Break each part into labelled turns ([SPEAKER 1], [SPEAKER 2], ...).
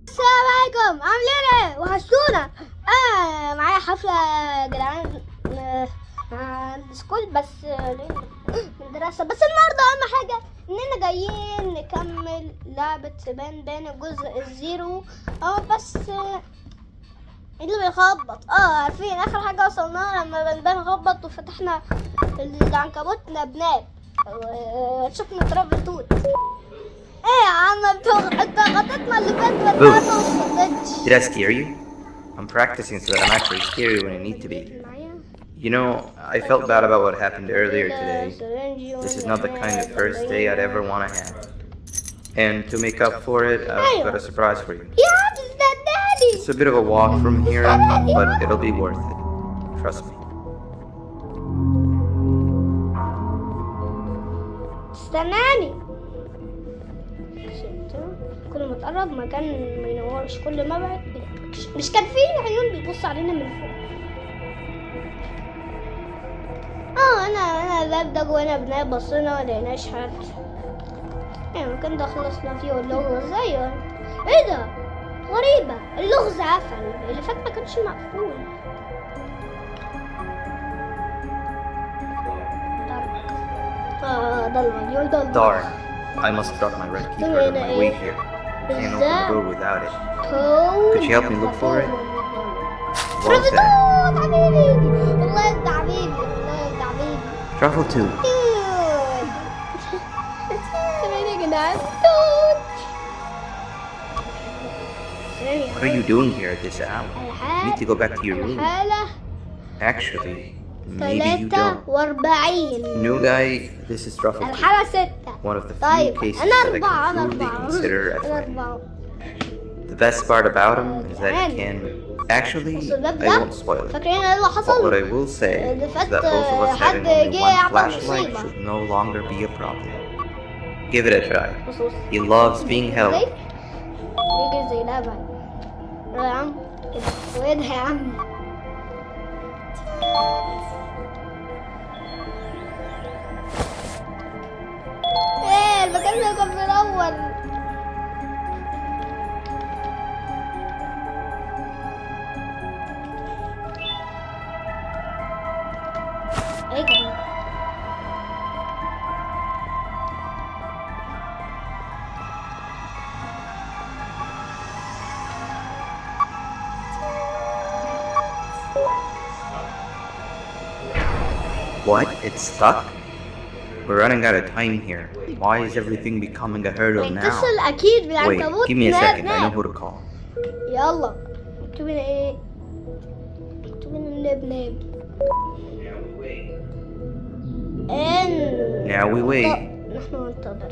[SPEAKER 1] السلام عليكم، عاملين ايه؟ وحشونا. معايا حفلة يا جدعان مع السكول، بس المدرسة. بس النهاردة أهم حاجة إننا جايين نكمل لعبة بان بان الجزء الزيرو. بس اللي بيخبط عارفين آخر حاجة وصلنا لما بان بان خبط وفتحنا العنكبوت نبناب وشفنا تراب توت. ايه يا عم انت غطيتنا اللي فاتت ما وصلتش.
[SPEAKER 2] Did I scare you? I'm practicing so that I'm actually scary when I need to be. You know, I felt bad about what happened earlier today. This is not the kind of first day I'd ever want to have. And to make up for it, I've got a surprise for you.
[SPEAKER 1] Yeah, is that daddy?
[SPEAKER 2] It's a bit of a walk from here, but it'll be worth it. Trust me.
[SPEAKER 1] استناني. كل ما تقرب مكان ما ينورش، كل ما ابعد مش كان فيه عيون بيبص علينا من فوق. انا الباب ده جوانا بناء، بصينا ما لقيناش حد. المكان ده خلصنا فيه واللغز ايوه. ايه ده غريبة، اللغز قفل، اللي فات ما كانش مقفول. ضلمة.
[SPEAKER 2] Darn. I must drop my red keycard on my way here. Can't open the door without it. Could you help me look for it? What's that?
[SPEAKER 1] حبيبي والله انت حبيبي، والله انت حبيبي.
[SPEAKER 2] Truffle 2. What are you doing here at this hour? You need to go back to your room. Actually, maybe you don't.
[SPEAKER 1] 43.
[SPEAKER 2] New guy, this is Truffle 2.
[SPEAKER 1] الحالة 6.
[SPEAKER 2] One of the few
[SPEAKER 1] طيب
[SPEAKER 2] cases
[SPEAKER 1] أنا
[SPEAKER 2] that I
[SPEAKER 1] 4.
[SPEAKER 2] can truly consider a
[SPEAKER 1] أنا
[SPEAKER 2] friend.
[SPEAKER 1] 4.
[SPEAKER 2] The best part about him is that he can... Actually, I won't spoil it.
[SPEAKER 1] فاكرين ايه اللي
[SPEAKER 2] But
[SPEAKER 1] حصل؟
[SPEAKER 2] what I will say is that both of us having only one flashlight should no longer be a problem. Give it a try. He loves being held.
[SPEAKER 1] يجي زي لعبة يا عم كده، وين يا عم؟ ايه المكان ده كان منور. ايه كده؟
[SPEAKER 2] What? It's stuck? We're running out of time here. Why is everything becoming a hurdle now?
[SPEAKER 1] اتصل اكيد
[SPEAKER 2] Wait,
[SPEAKER 1] بالعنكبوت.
[SPEAKER 2] give me a second. I know who to call.
[SPEAKER 1] يلا اكتبين ايه؟ اكتبين النبناب.
[SPEAKER 2] Now we wait.
[SPEAKER 1] نحن ننتظر.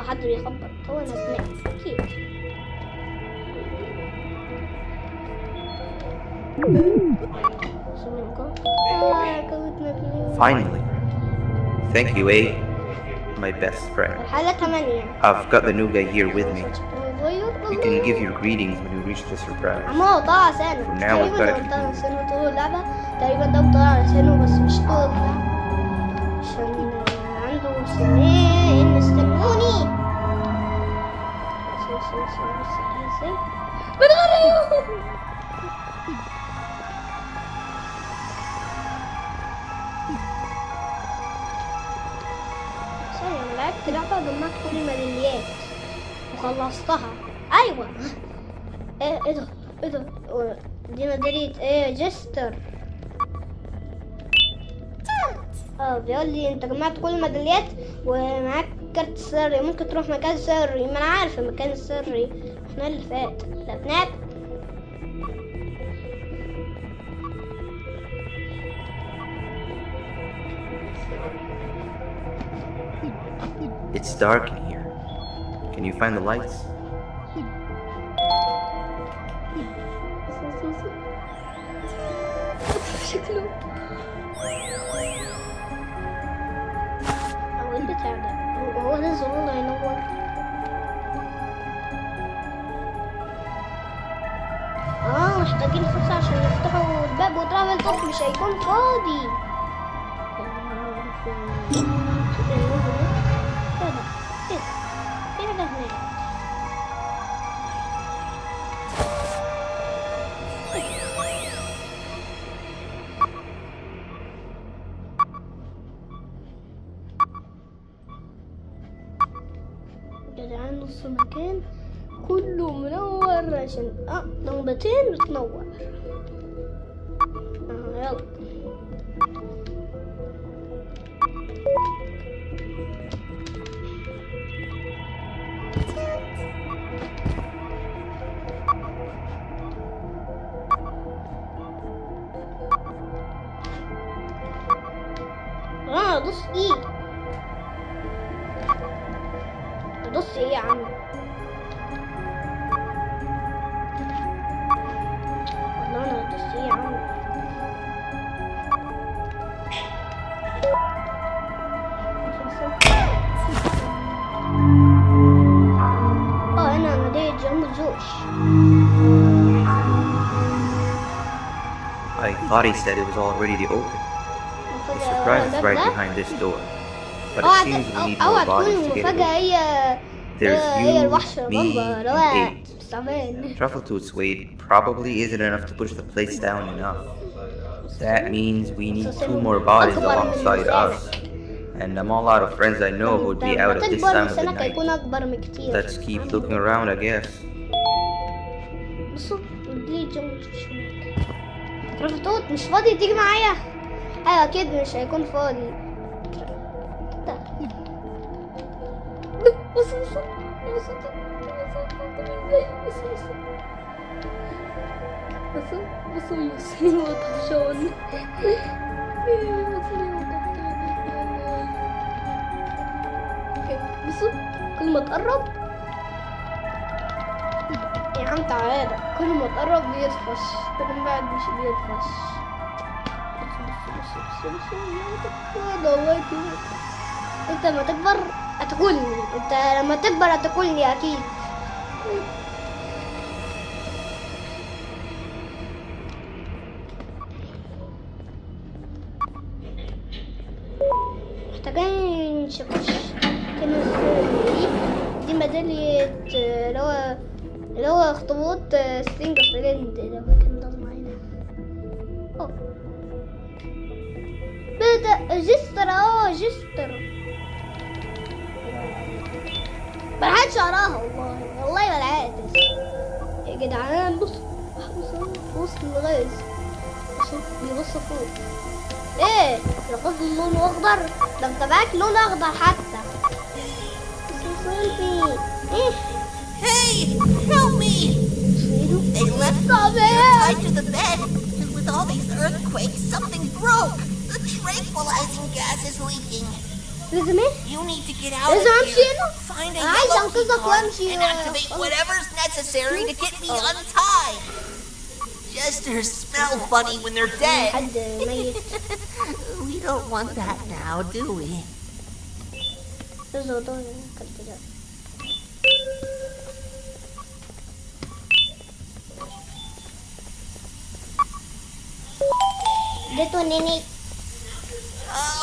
[SPEAKER 1] حد بيخبط، هو نبناب اكيد.
[SPEAKER 2] Finally. Thank you, A. My best friend.
[SPEAKER 1] الحالة 8.
[SPEAKER 2] I've got the new guy here with me. You can give your greetings when you reach the surprise.
[SPEAKER 1] عمو طلع لسانه.
[SPEAKER 2] Now we've got
[SPEAKER 1] تقريبا طلع لسانه طول اللعبة. تقريبا ده طلع لسانه بس مش طول اللعبة عشان عنده سنين. استنوني. لعبت لعبة جمعت كل الميداليات وخلصتها. ايوه ايه ده دي ميدالية ايه؟ جستر. بيقول لي انت جمعت كل الميداليات ومعاك كارت سري، ممكن تروح مكان سري. ما انا عارف المكان السري، احنا اللي فات لبناك.
[SPEAKER 2] It's dark in here. Can you find the lights?
[SPEAKER 1] شكله هو البتاع ده، هو ده الزرار اللي هينور. محتاجين فرصة عشان يفتحوا الباب، وترافل توب مش هيكون فاضي. نص المكان كله منور عشان لمبتين بتنور. يلا ادوس ايه؟ ادوس ايه يا عم؟ والله انا ادوس ايه يا عم؟ انا ناديت جنب جوش.
[SPEAKER 2] I thought he said it was all ready to open. The surprise is right behind this door. But it seems we need more bodies to get away. There's you, me, and 8. Truffletooth's weight probably isn't enough to push the place down enough. That means we need 2 more bodies alongside us. And I'm all out of friends I know who would be out at this time of the night. Let's keep looking around, I guess.
[SPEAKER 1] ترافلتوت مش فاضي تيجي معايا؟ ايوه اكيد مش هيكون فاضي. بص يوسف طفشان. بصوا كل ما تقرب يا عم تعالى، كل ما تقرب بيطفش، كل ما بعد مش بيطفش. انت لما تكبر هتاكلني، انت لما تكبر هتاكلني اكيد. محتاجين نشوفش دي ميدالية اللي هو اخطبوط ستينج فريند لو كان ضم هنا. بدأ جستر جستر بلحقتش اقراها والله بلحقتش يا جدعان. بص وسط الغاز بيبص فوق. ايه الغاز لونه اخضر؟ ده انت معاك لون اخضر حتى. ايه
[SPEAKER 3] Hey, help me! They left me tied to the bed, and with all these earthquakes, something broke. The tranquilizing gas is leaking.
[SPEAKER 1] لازم ايه؟
[SPEAKER 3] You need to get out
[SPEAKER 1] لازم
[SPEAKER 3] of
[SPEAKER 1] امشي
[SPEAKER 3] here.
[SPEAKER 1] هنا؟
[SPEAKER 3] Find a
[SPEAKER 1] عايز
[SPEAKER 3] yellow
[SPEAKER 1] انقذك
[SPEAKER 3] key
[SPEAKER 1] وامشي
[SPEAKER 3] and activate whatever's necessary to get me untied. Jesters smell funny when they're dead.
[SPEAKER 1] حد ميت.
[SPEAKER 3] We don't want that now, do we?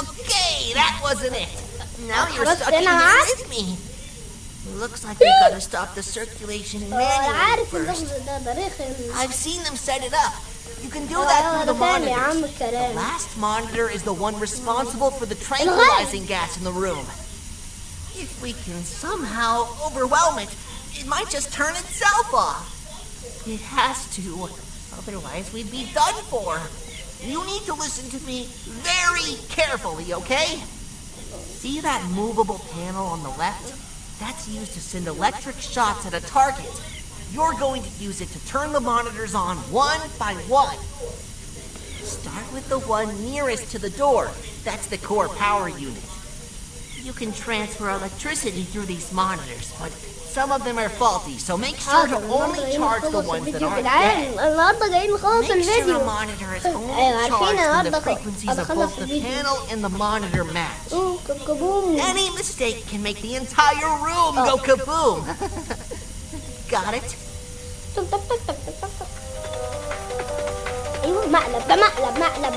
[SPEAKER 3] Okay, that wasn't it. Now you're stuck in here with me. Looks like we gotta stop the circulation manually first. I've seen them set it up. You can do that through the monitors. The last monitor is the one responsible for the tranquilizing gas in the room. If we can somehow overwhelm it, it might just turn itself off. It has to, otherwise we'd be done for. You need to listen to me very carefully, okay? See that movable panel on the left? That's used to send electric shots at a target. You're going to use it to turn the monitors on one by one. Start with the one nearest to the door. That's the core power unit. You can transfer electricity through these monitors, but some of them are faulty, so make sure to only charge the ones that aren't dead.
[SPEAKER 1] النهارده جايين نخلص
[SPEAKER 3] Make sure the
[SPEAKER 1] الفيديو.
[SPEAKER 3] monitor is only charged when the frequencies of both the panel and the monitor match.
[SPEAKER 1] كبوم.
[SPEAKER 3] Any mistake can make the entire room go kaboom. Got it?
[SPEAKER 1] ايوه مقلب ده مقلب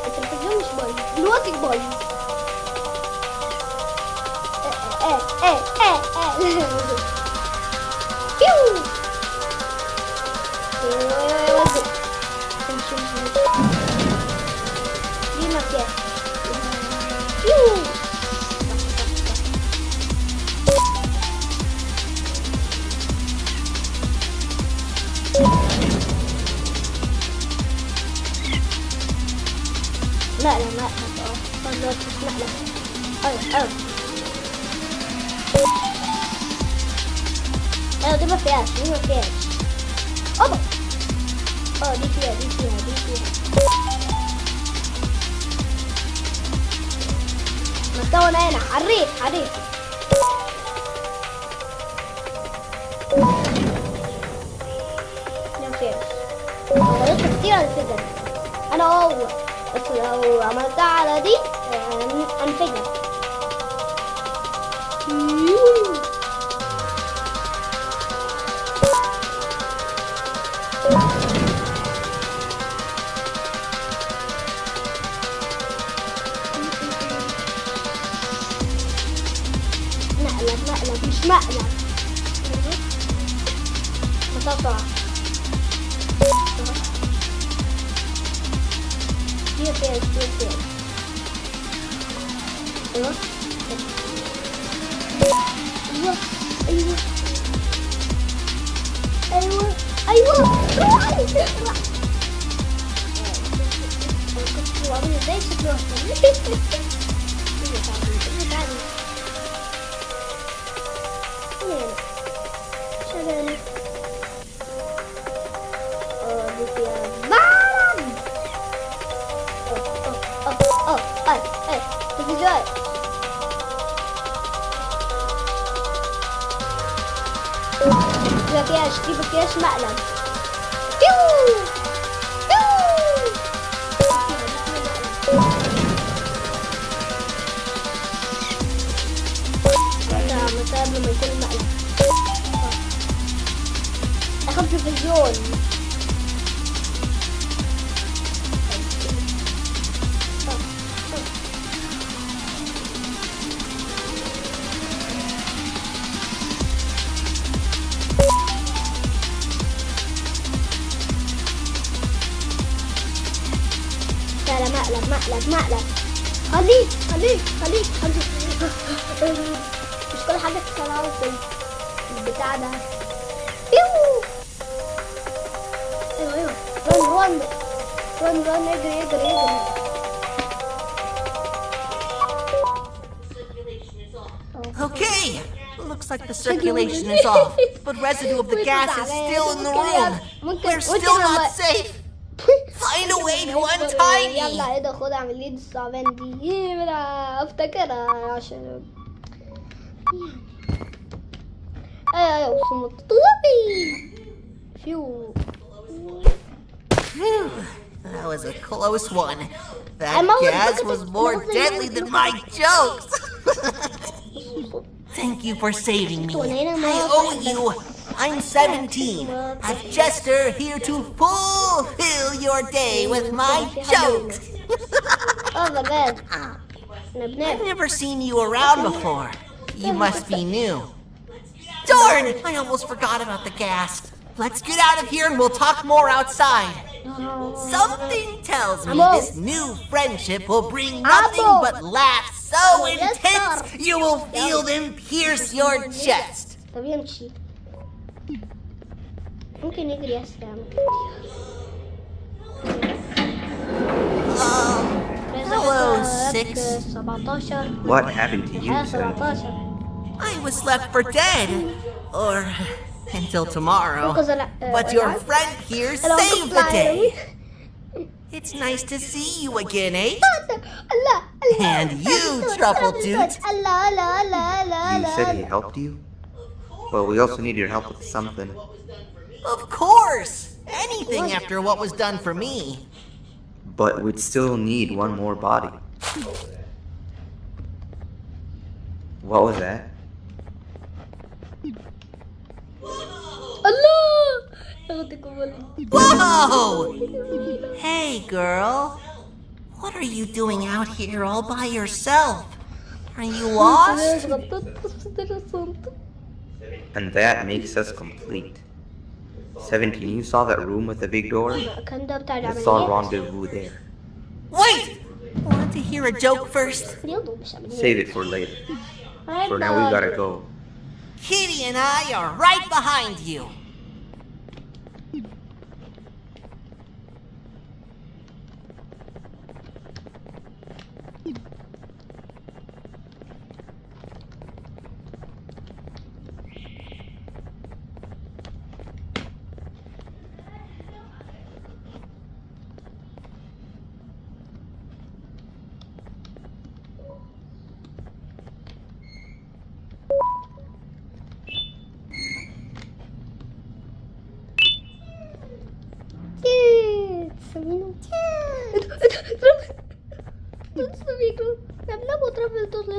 [SPEAKER 1] التلفزيون مش بايظ دلوقتي بايظ. بيو دي مكان بيو لو تسمع لك. ايوه دي ما فيهاش اوبا. دي فيها مستوى هنا عريف ما فيهاش. غلطت كتير على الفكرة انا هو، بس لو عملتها على دي انفجر. مقلب مش مقلب. مطلع فيها ايوه ازاي شكله شغالة. دي فيها بام. تلفزيون. ما فيهاش مقلب. قبل ما يكون المقلب اخد تلفزيون. مقلب. خليك مش كل حاجة تطلعوا في البتاع ده. ايوه رن اجري.
[SPEAKER 3] Okay, looks like the circulation is off, but residue of the gas is still in the room. We're still not safe. Find a way to untie me.
[SPEAKER 1] يلا ايه ده، خد اعمل لي الصعبان دي افتكرها عشان ايوه وصلت طلبي.
[SPEAKER 3] That was a close one. That gas was more deadly than my jokes. Thank you for saving me. I owe you. I'm 17, a jester here to fulfill your day with my jokes.
[SPEAKER 1] Oh my god.
[SPEAKER 3] I've never seen you around before. You must be new. Darn! I almost forgot about the gas. Let's get out of here and we'll talk more outside. Something tells me this new friendship will bring nothing but laughs so intense you will feel them pierce your chest.
[SPEAKER 1] طب يمشي. ممكن يجري أسرع.
[SPEAKER 3] Hello, 6.
[SPEAKER 1] 17.
[SPEAKER 2] What happened to you,
[SPEAKER 1] 17.
[SPEAKER 3] I was left for dead. Or until tomorrow. But your friend here saved the day. It's nice to see you again, eh? And you, Truffle Toot.
[SPEAKER 2] You said he helped you? Well, we also need your help with something.
[SPEAKER 3] Of course! Anything after what was done for me.
[SPEAKER 2] But we'd still need one more body. What was that?
[SPEAKER 3] Whoa! Hey, girl. What are you doing out here all by yourself? Are you lost?
[SPEAKER 2] And that makes us complete. 17, you saw that room with the big door? I saw rendezvous there.
[SPEAKER 3] Wait! Want to hear a joke first?
[SPEAKER 2] Save it for later. For now, we gotta go.
[SPEAKER 3] Kitty and I are right behind you.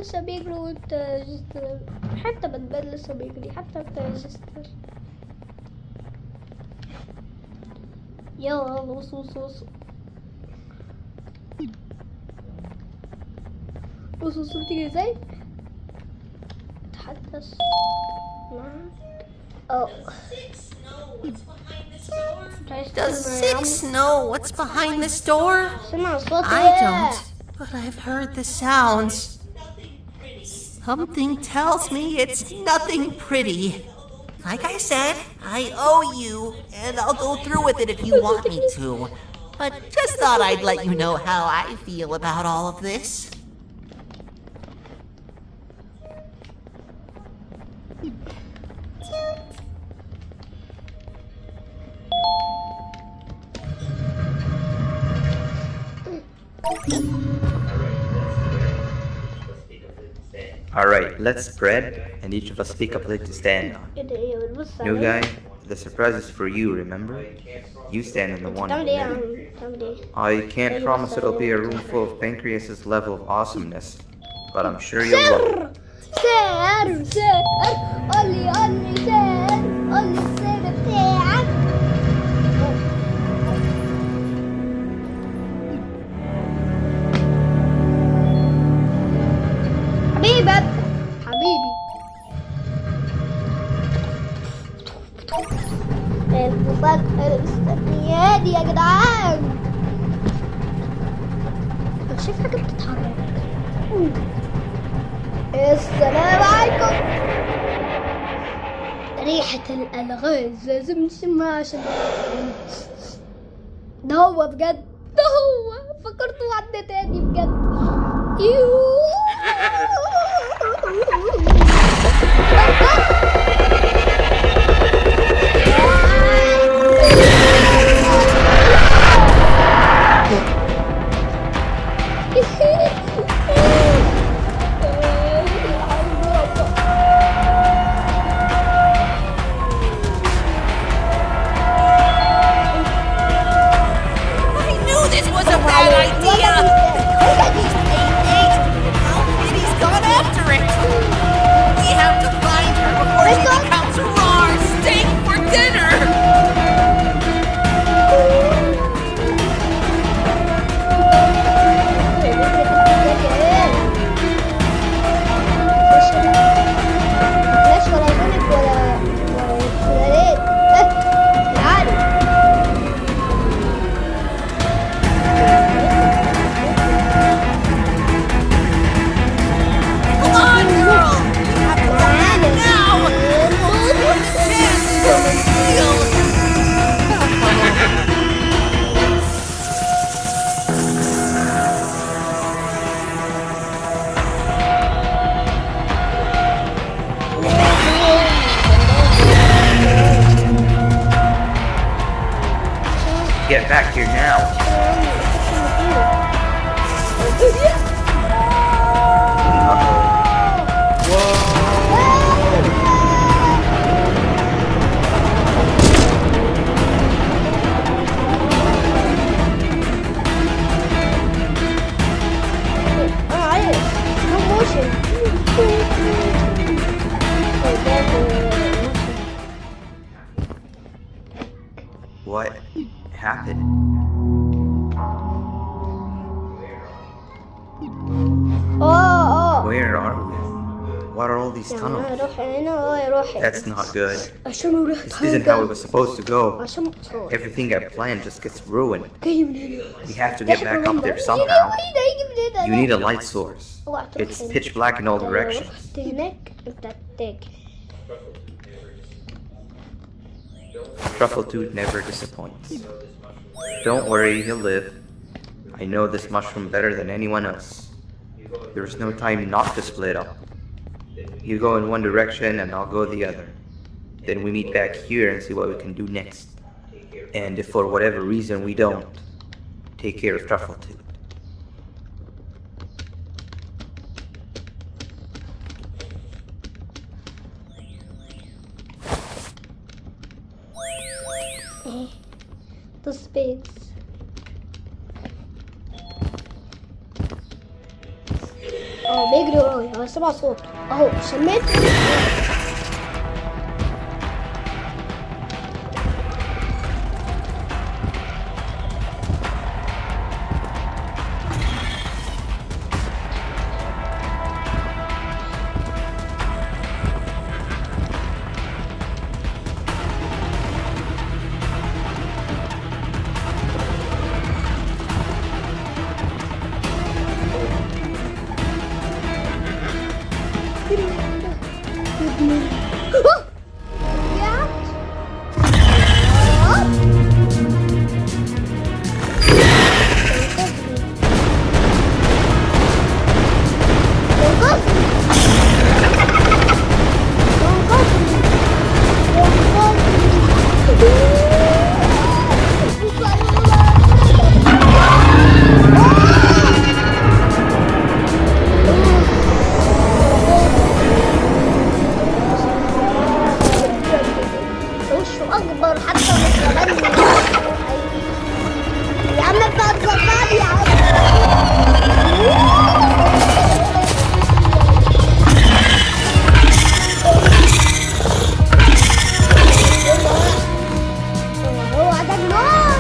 [SPEAKER 1] لسه بيجري وانت جستر. حتى بتبان لسه بيجري حتى انت جستر. يلا وصوص بتيجي ازاي؟ تحدث معك.
[SPEAKER 3] Does Six know what's behind this door?
[SPEAKER 1] سمع صوت
[SPEAKER 3] I don't, but I've heard the sounds. Something tells me it's nothing pretty. Like I said, I owe you, and I'll go through with it if you want me to. But just thought I'd let you know how I feel about all of this.
[SPEAKER 2] Alright, let's spread, and each of us pick a plate to stand on. New guy, the surprise is for you, remember? You stand in the one. I can't promise it'll be a room full of Pancreas's level of awesomeness, but I'm sure you'll love it.
[SPEAKER 1] سعر قولي سعر قولي السعر بتاعك. حبيبي المفاجأة المستنياني يا جدعان. أنا شايف حاجة بتتحرك. السلام عليكم. ريحة الألغاز لازم نشمها عشان ده هو بجد. ده هو فكرته حد تاني بجد.
[SPEAKER 2] Get back here now. What happened? Where are we? What are all these tunnels? That's not good. This isn't how it was supposed to go. Everything I planned just gets ruined. We have to get back up there somehow. You need a light source. It's pitch black in all directions. Truffletooth never disappoints. Don't worry, he'll live. I know this mushroom better than anyone else. There's no time not to split up. You go in one direction and I'll go the other. Then we meet back here and see what we can do next. And if for whatever reason we don't, take care of Truffletooth.
[SPEAKER 1] The space. Oh بيجري ورايا، هو سمع صوت اهو، شميت. اكبر حتى مش غبني يا عم، انت هتصدقني يا عم. هو ده النقطة.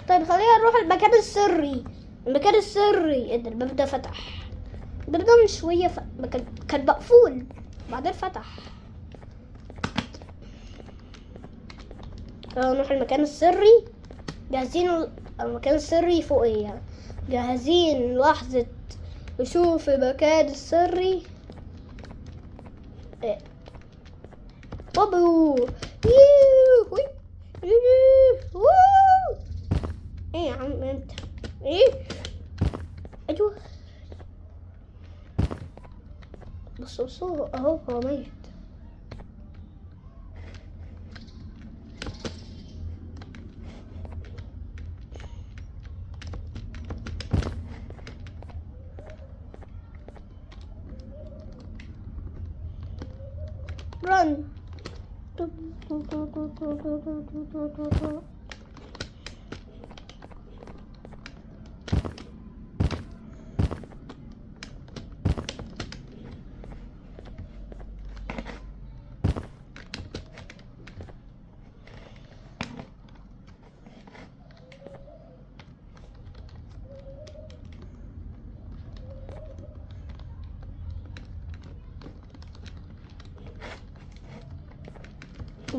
[SPEAKER 1] طيب خلينا نروح المكان السري. المكان السري ان الباب ده فتح. الباب ده من شوية كان مقفول بعدين فتح. نروح المكان السري. جاهزين؟ المكان السري فوقيا. جاهزين لحظة نشوف المكان السري. بابو ايه يا عم انت؟ ايه؟ ايوه بصوا اهو، هو ميت. run.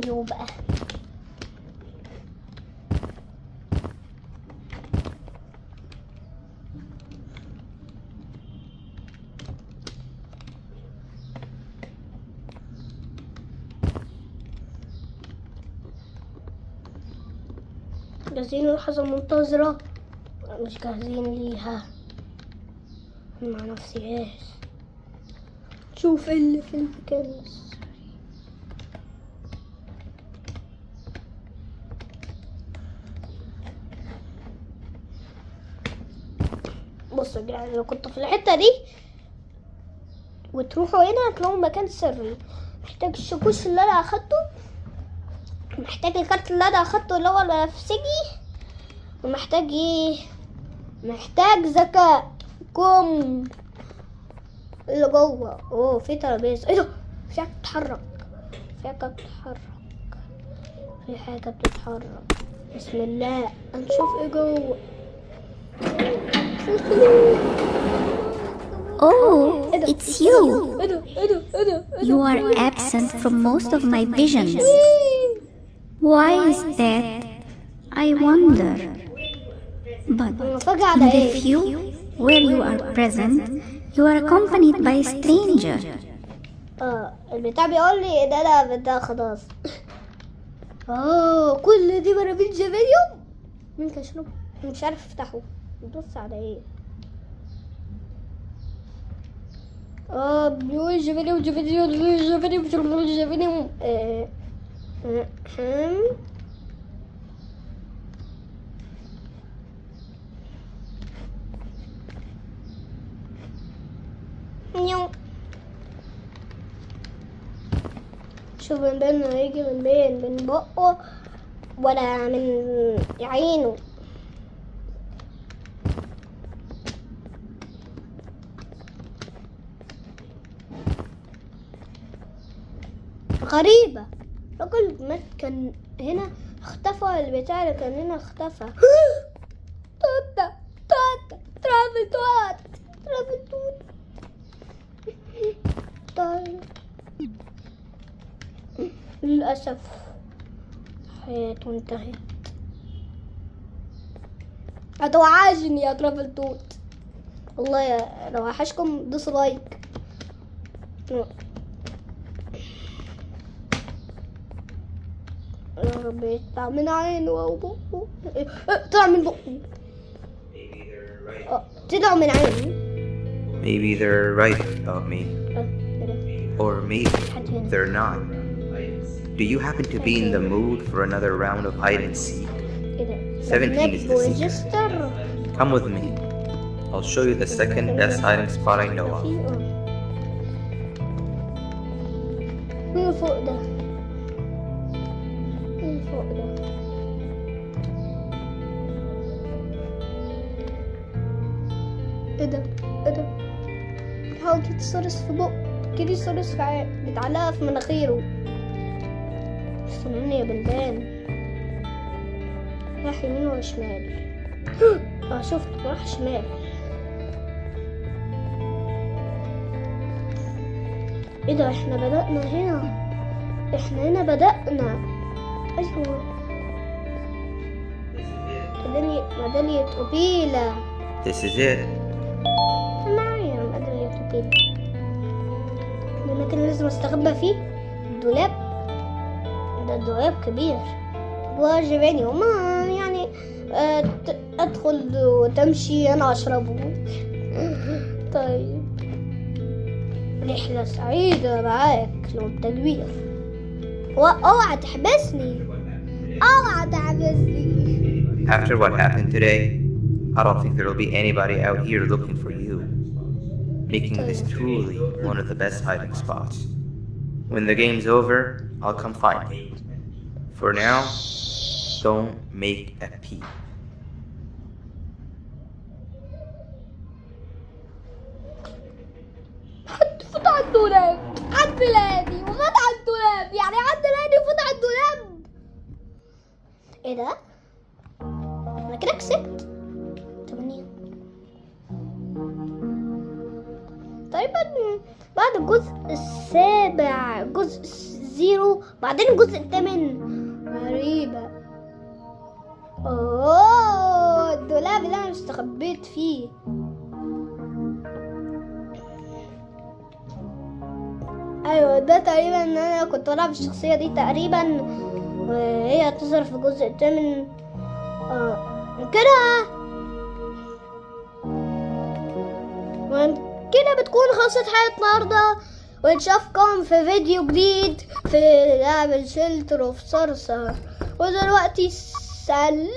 [SPEAKER 1] يو بقى جاهزين للحظة المنتظرة؟ مش جاهزين ليها مع نفسي. ايش شوف اللي في المكان. بصوا يعني لو كنت في الحتة دي وتروحوا هنا هتلاقوا مكان سري. محتاج الشاكوش اللي انا اخدته، محتاج الكارت اللي انا اخدته اللي هو البنفسجي، ومحتاج ايه؟ محتاج ذكاء كم اللي جوه. اوه في ترابيزه. ايه ده؟ في حاجه بتتحرك، في حاجه بتتحرك، في حاجه بتتحرك. بسم الله هنشوف ايه جوه.
[SPEAKER 4] Oh, it's you. You are absent from most of my visions. Why is that? I wonder. But in the few where you are present, you are accompanied by a stranger.
[SPEAKER 1] البتاع بيقول لي ان انا بتاع خلاص. كل دي براميل فيديو مين كشنو؟ مش عارف افتحه. بص على ايه؟ بيقول جفني شوف من بين هيجي من بقه ولا من عينه. غريبة، الراجل مات كان هنا اختفى، البتاع اللي كان هنا اختفى. توتا ترافل توت للأسف حياته انتهت. هتوحشني يا ترافل توت والله، لو وحشكم دوسوا لايك. يا رب يطلع من عينه او بقه. طلع من بقه، طلع من عينه.
[SPEAKER 2] Maybe they're right about me. Or maybe they're not. Do you happen to be in the mood for another round of hide and seek? 17 is the secret. Come with me. I'll show you the second best hiding spot I know of.
[SPEAKER 1] من فوق ده. ايه ده بتحاول تتصرص في بقه، كده يصرص في متعلقة في مناخيره. استناني يا بلدان، راح يمين ولا شمال؟ شفت راح شمال. ايه ده، احنا بدأنا هنا بدأنا. ايوه ميدالية أوبيلا.
[SPEAKER 2] This is it.
[SPEAKER 1] معايا ميدالية أوبيلا. المكان لازم استخبى فيه الدولاب ده، الدولاب كبير واجباني وما يعني ادخل وتمشي انا اشربه. طيب رحلة سعيدة معاك لو انت كبير. اوعى تحبسني.
[SPEAKER 2] After what happened today, I don't think there will be anybody out here looking for you, making this truly one of the best hiding spots. When the game's over, I'll come find you. For now, don't make a peep.
[SPEAKER 1] فوت على الدولاب، عد بلادي وفوت على الدولاب، يعني عد بلادي وفوت على الدولاب. ايه ده؟ انا كده كسبت 8. تقريبا بعد الجزء السابع جزء 0 بعدين الجزء 8. غريبة. الدولاب اللي انا استخبيت فيه. ايوه ده تقريبا ان انا كنت بلعب الشخصية دي تقريبا، وهي هتظهر في الجزء 8 كده. كده بتكون خلصت حلقة النهاردة، ونشوفكم في فيديو جديد في لعبة شيلتر اوف صرصة. ودلوقتي سلام.